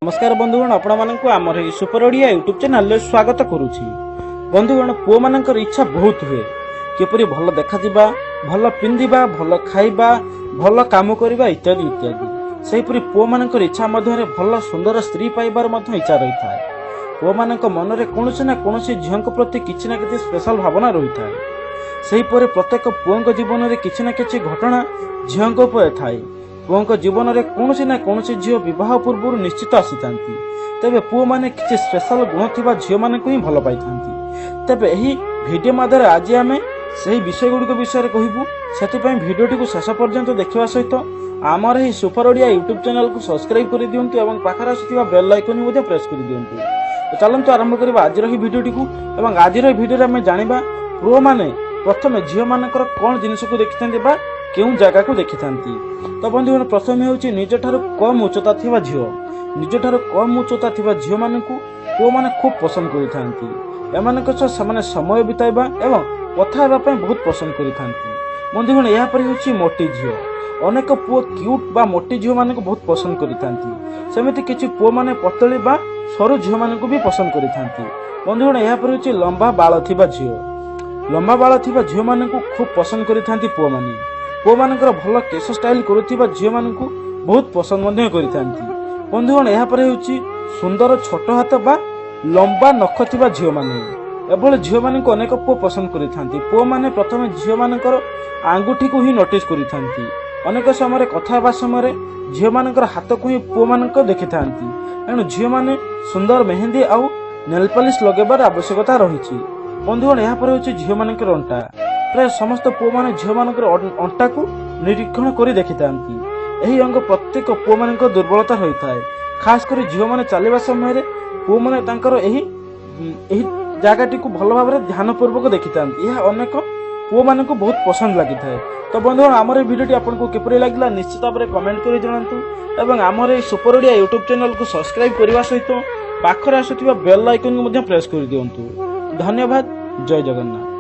नमस्कार बंधुगण आपण आमर सुपर ओडिया यूट्यूब चैनल स्वागत करुछि। बंधुगण पुओ मानकर इच्छा बहुत हुए किपरि भल देखा भल पिंधिबा भल खाइबा भल काम करबा इत्यादि इत्यादि। सेहिपरि पुओ मानकर इच्छा मध्यरे भल सुंदर स्त्री पाइबार मध्य इच्छा रही थाए। पुओ मानक मनरे कोनोसी ना कोनोसी झियंक प्रति किछि ना किछि स्पेशल भावना रही थाए। सेहिपरि प्रत्येक पुओंक जीवन में किछि ना किछि घटना झियंक उपर थाए। पुओंक जीवन में कौन ना कौन झील बह पूर्व निश्चित आसी था। तेबे पुओ माने किछि स्पेशल गुण थिबा झील माने को ही भल पाई था। तेबे एही वीडियो माध्यम आज आम से विषय गुड़िक विषय कहबू। से भिडियोटी को शेष पर्यंत देखा सहित आमर ही सुपर ओडिया यूट्यूब चैनल को सब्सक्राइब कर दिंतु और पाखर आसुवा बेल आइकन को प्रेस कर दिंतु। तो चलतु आरंभ करबा आज ही भिडियोटी को। और आज भिडियो आम जाना पुओ माने प्रथम झील मानकर कौन जिनिस को देखि था केउं जगह को देखि थांती। तो बंधुगण प्रथम होउची निज ठारू कम उच्चता थिबा झील। निज ठारू कम उच्चता थिबा झील मानकु पुओ माने खूब पसंद करि थांती। एमानक सह समाने समय बिताइबा एवं कथा हेबा पय बहुत पसंद करि थांती। बंधुगण या पर होउची मोटी झील। अनेक पुओ क्यूट बा मोटी झील मानकु बहुत पसंद करि थांती। सेमिति किछि पुओ माने पतली बा सरू झील मानकु भी पसंद करि थांती। बंधुगण या पर होउची लंबा बाळ थिबा झील। लंबा बाळ थिबा झील मानकु खूब पसंद करि थांती पुओ माने। पुओ मानकर भल केश स्टाइल करुथिबा झील मानकु बहुत पसंद मध्य करिथांती। बंधुगण या पर होउची सुंदर छोट हाथ बा लंबा नख थिबा झील माने। एभल झील मानकु अनेक पुओ पसंद करिथांती। पुओ माने प्रथम झील मानकर आंगुठी को ही नोटिस करिथांती। अनेक समय कथा हेबा समय झील मानकर हाथ को ही पुओ मानक देखिथांती। एणु झील माने सुंदर मेहंदी आउ नेल पॉलिश लगेबार आवश्यकता रहिछि। बंधुगण या पर होउची झील मानकर अंटा। प्राय समस्त पुओ माने झील मानकर अंटा को निरीक्षण करी देखि थांती। एही अंग प्रत्येक पुओ मानकर दुर्बलता रही थाए। खास करी झील माने चलिबा समय पुओ माने तांकर एही जगहटी को भल भाव में ध्यान पूर्वक देखि थांती। यह अनेक पुओ मानक बहुत पसंद लगी थाए। तो बंधुगण आमर भिडियोटी आपको किपरि लागला निश्चित भाव में कमेंट करि जणांतु एवं आमर सुपर ओडिया यूट्यूब चैनल को सब्सक्राइब करबा सहित पाखरे आसुथिबा बेल आइकन को प्रेस कर दियंतु। धन्यवाद। जय जगन्नाथ।